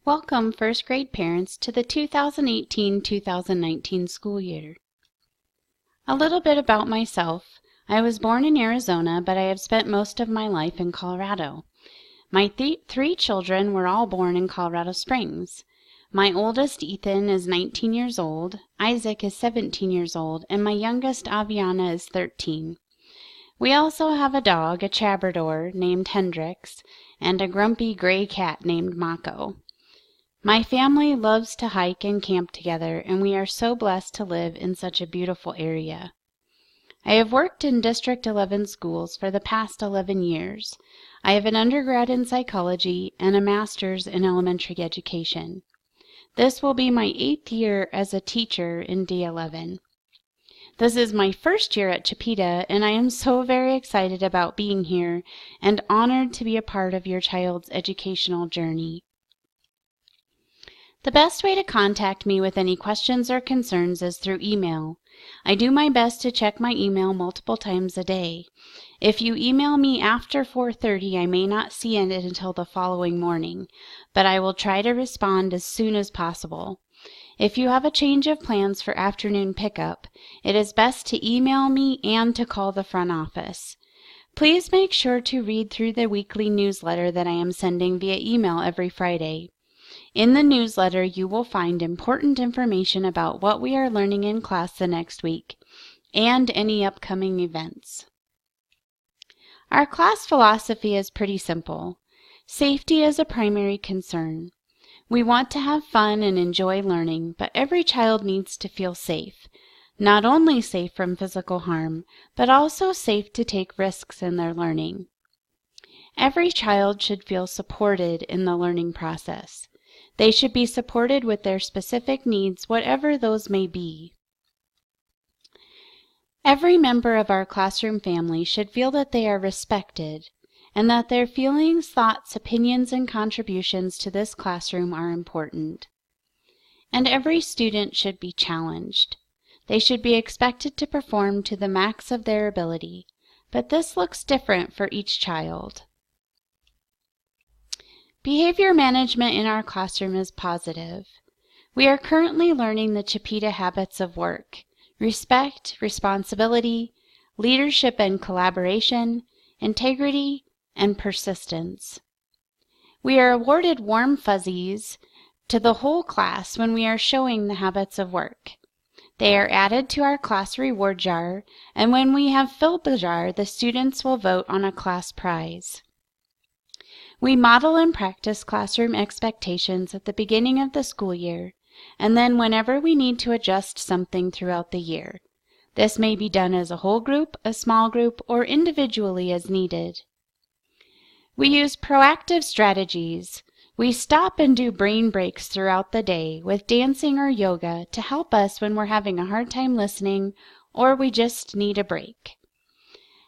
Welcome, first grade parents, to the 2018-2019 school year. A little bit about myself. I was born in Arizona, but I have spent most of my life in Colorado. My three children were all born in Colorado Springs. My oldest, Ethan, is 19 years old, Isaac is 17 years old, and my youngest, Aviana, is 13. We also have a dog, a Labrador, named Hendrix, and a grumpy gray cat named Mako. My family loves to hike and camp together, and we are so blessed to live in such a beautiful area. I have worked in District 11 schools for the past 11 years. I have an undergrad in psychology and a master's in elementary education. This will be my 8th year as a teacher in D11. This is my first year at Chipeta, and I am so very excited about being here and honored to be a part of your child's educational journey. The best way to contact me with any questions or concerns is through email. I do my best to check my email multiple times a day. If you email me after 4:30, I may not see it until the following morning, but I will try to respond as soon as possible. If you have a change of plans for afternoon pickup, it is best to email me and to call the front office. Please make sure to read through the weekly newsletter that I am sending via email every Friday. In the newsletter, you will find important information about what we are learning in class the next week and any upcoming events. Our class philosophy is pretty simple. Safety is a primary concern. We want to have fun and enjoy learning, but every child needs to feel safe. Not only safe from physical harm, but also safe to take risks in their learning. Every child should feel supported in the learning process. They should be supported with their specific needs, whatever those may be. Every member of our classroom family should feel that they are respected and that their feelings, thoughts, opinions, and contributions to this classroom are important. And every student should be challenged. They should be expected to perform to the max of their ability, but this looks different for each child. Behavior management in our classroom is positive. We are currently learning the Chipeta habits of work: respect, responsibility, leadership and collaboration, integrity, and persistence. We are awarded warm fuzzies to the whole class when we are showing the habits of work. They are added to our class reward jar, and when we have filled the jar, the students will vote on a class prize. We model and practice classroom expectations at the beginning of the school year, and then whenever we need to adjust something throughout the year. This may be done as a whole group, a small group, or individually as needed. We use proactive strategies. We stop and do brain breaks throughout the day with dancing or yoga to help us when we're having a hard time listening or we just need a break.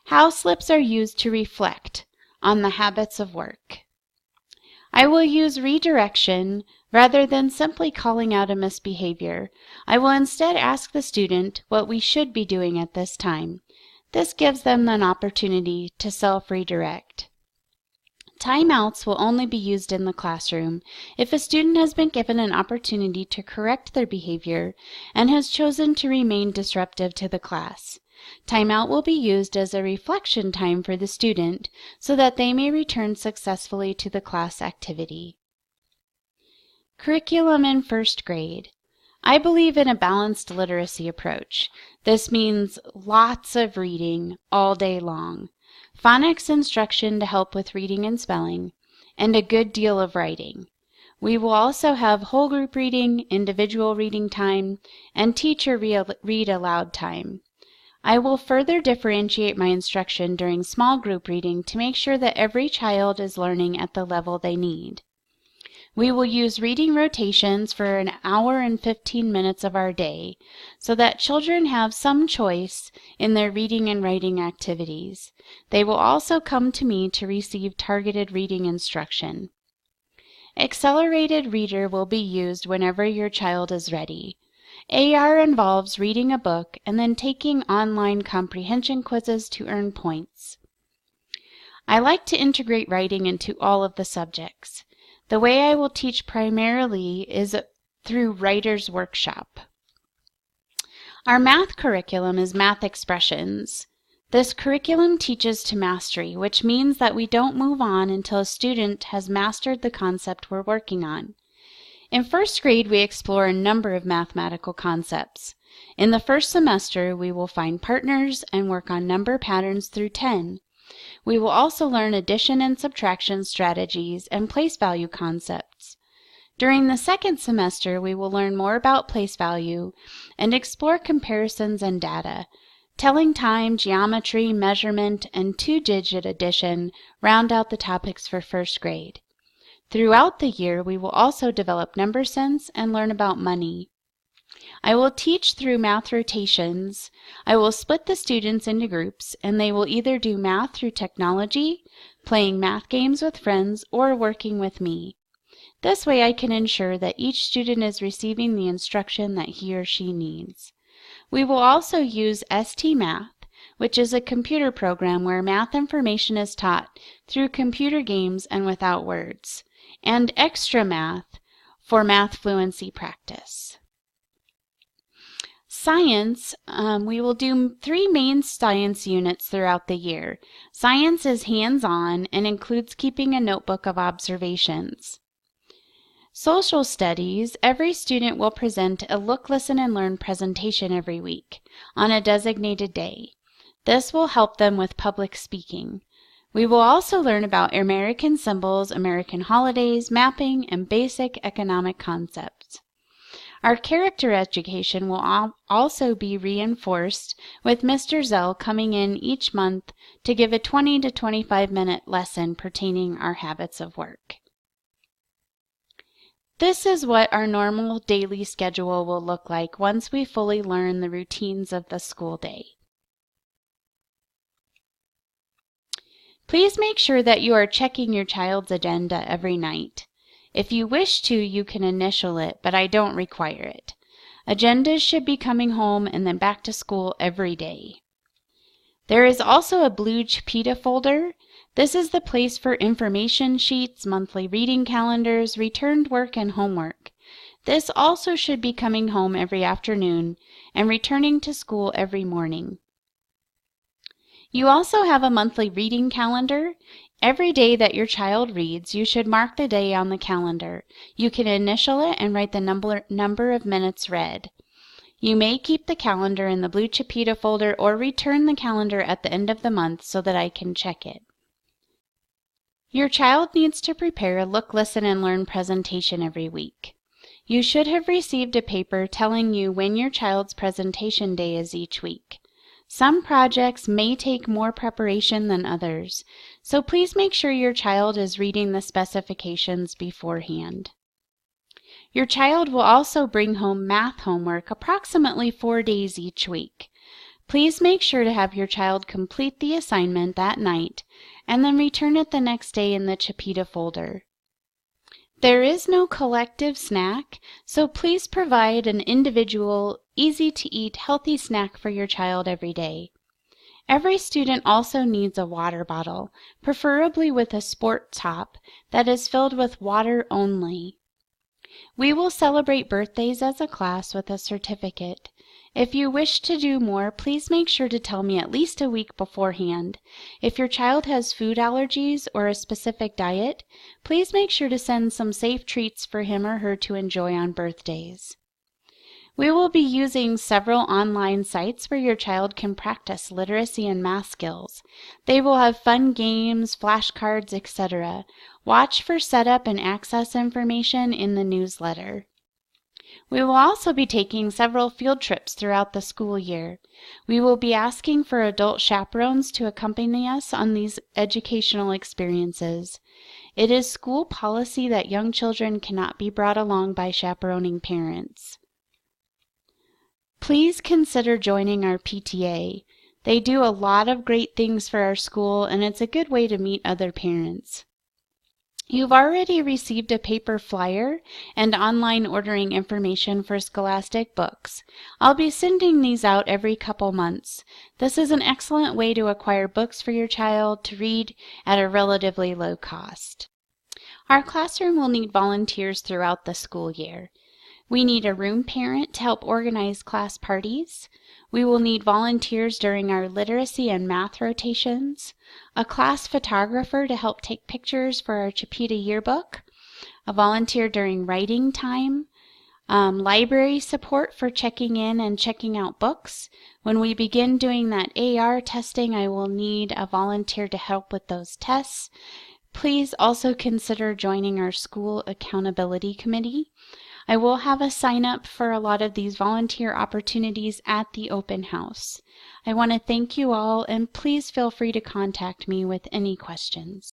House slips are used to reflect on the habits of work. I will use redirection rather than simply calling out a misbehavior. I will instead ask the student what we should be doing at this time. This gives them an opportunity to self-redirect. Timeouts will only be used in the classroom if a student has been given an opportunity to correct their behavior and has chosen to remain disruptive to the class. Timeout will be used as a reflection time for the student so that they may return successfully to the class activity. Curriculum in first grade. I believe in a balanced literacy approach. This means lots of reading all day long, phonics instruction to help with reading and spelling, and a good deal of writing. We will also have whole group reading, individual reading time, and teacher read aloud time. I will further differentiate my instruction during small group reading to make sure that every child is learning at the level they need. We will use reading rotations for an hour and 15 minutes of our day so that children have some choice in their reading and writing activities. They will also come to me to receive targeted reading instruction. Accelerated Reader will be used whenever your child is ready. AR involves reading a book and then taking online comprehension quizzes to earn points. I like to integrate writing into all of the subjects. The way I will teach primarily is through Writer's Workshop. Our math curriculum is Math Expressions. This curriculum teaches to mastery, which means that we don't move on until a student has mastered the concept we're working on. In first grade, we explore a number of mathematical concepts. In the first semester, we will find partners and work on number patterns through 10. We will also learn addition and subtraction strategies and place value concepts. During the second semester, we will learn more about place value and explore comparisons and data. Telling time, geometry, measurement, and two-digit addition round out the topics for first grade. Throughout the year, we will also develop number sense and learn about money. I will teach through math rotations. I will split the students into groups, and they will either do math through technology, playing math games with friends, or working with me. This way I can ensure that each student is receiving the instruction that he or she needs. We will also use ST-Math, which is a computer program where math information is taught through computer games and without words, and Extra Math for math fluency practice. Science, we will do 3 main science units throughout the year. Science is hands-on and includes keeping a notebook of observations. Social studies, every student will present a look, listen, and learn presentation every week on a designated day. This will help them with public speaking. We will also learn about American symbols, American holidays, mapping, and basic economic concepts. Our character education will also be reinforced with Mr. Zell coming in each month to give a 20 to 25-minute lesson pertaining our habits of work. This is what our normal daily schedule will look like once we fully learn the routines of the school day. Please make sure that you are checking your child's agenda every night. If you wish to, you can initial it, but I don't require it. Agendas should be coming home and then back to school every day. There is also a blue Chipeta folder. This is the place for information sheets, monthly reading calendars, returned work, and homework. This also should be coming home every afternoon and returning to school every morning. You also have a monthly reading calendar. Every day that your child reads, you should mark the day on the calendar. You can initial it and write the number of minutes read. You may keep the calendar in the blue Chipeta folder or return the calendar at the end of the month so that I can check it. Your child needs to prepare a look, listen, and learn presentation every week. You should have received a paper telling you when your child's presentation day is each week. Some projects may take more preparation than others, so please make sure your child is reading the specifications beforehand. Your child will also bring home math homework approximately 4 days each week. Please make sure to have your child complete the assignment that night and then return it the next day in the Chipeta folder. There is no collective snack, so please provide an individual, easy-to-eat, healthy snack for your child every day. Every student also needs a water bottle, preferably with a sport top that is filled with water only. We will celebrate birthdays as a class with a certificate. If you wish to do more, please make sure to tell me at least a week beforehand. If your child has food allergies or a specific diet, please make sure to send some safe treats for him or her to enjoy on birthdays. We will be using several online sites where your child can practice literacy and math skills. They will have fun games, flashcards, etc. Watch for setup and access information in the newsletter. We will also be taking several field trips throughout the school year. We will be asking for adult chaperones to accompany us on these educational experiences. It is school policy that young children cannot be brought along by chaperoning parents. Please consider joining our PTA. They do a lot of great things for our school, and it's a good way to meet other parents. You've already received a paper flyer and online ordering information for Scholastic books. I'll be sending these out every couple months. This is an excellent way to acquire books for your child to read at a relatively low cost. Our classroom will need volunteers throughout the school year. We need a room parent to help organize class parties. We will need volunteers during our literacy and math rotations, a class photographer to help take pictures for our Chipeta yearbook, a volunteer during writing time, library support for checking in and checking out books. When we begin doing that AR testing, I will need a volunteer to help with those tests. Please also consider joining our school accountability committee. I will have a sign up for a lot of these volunteer opportunities at the open house. I want to thank you all, and please feel free to contact me with any questions.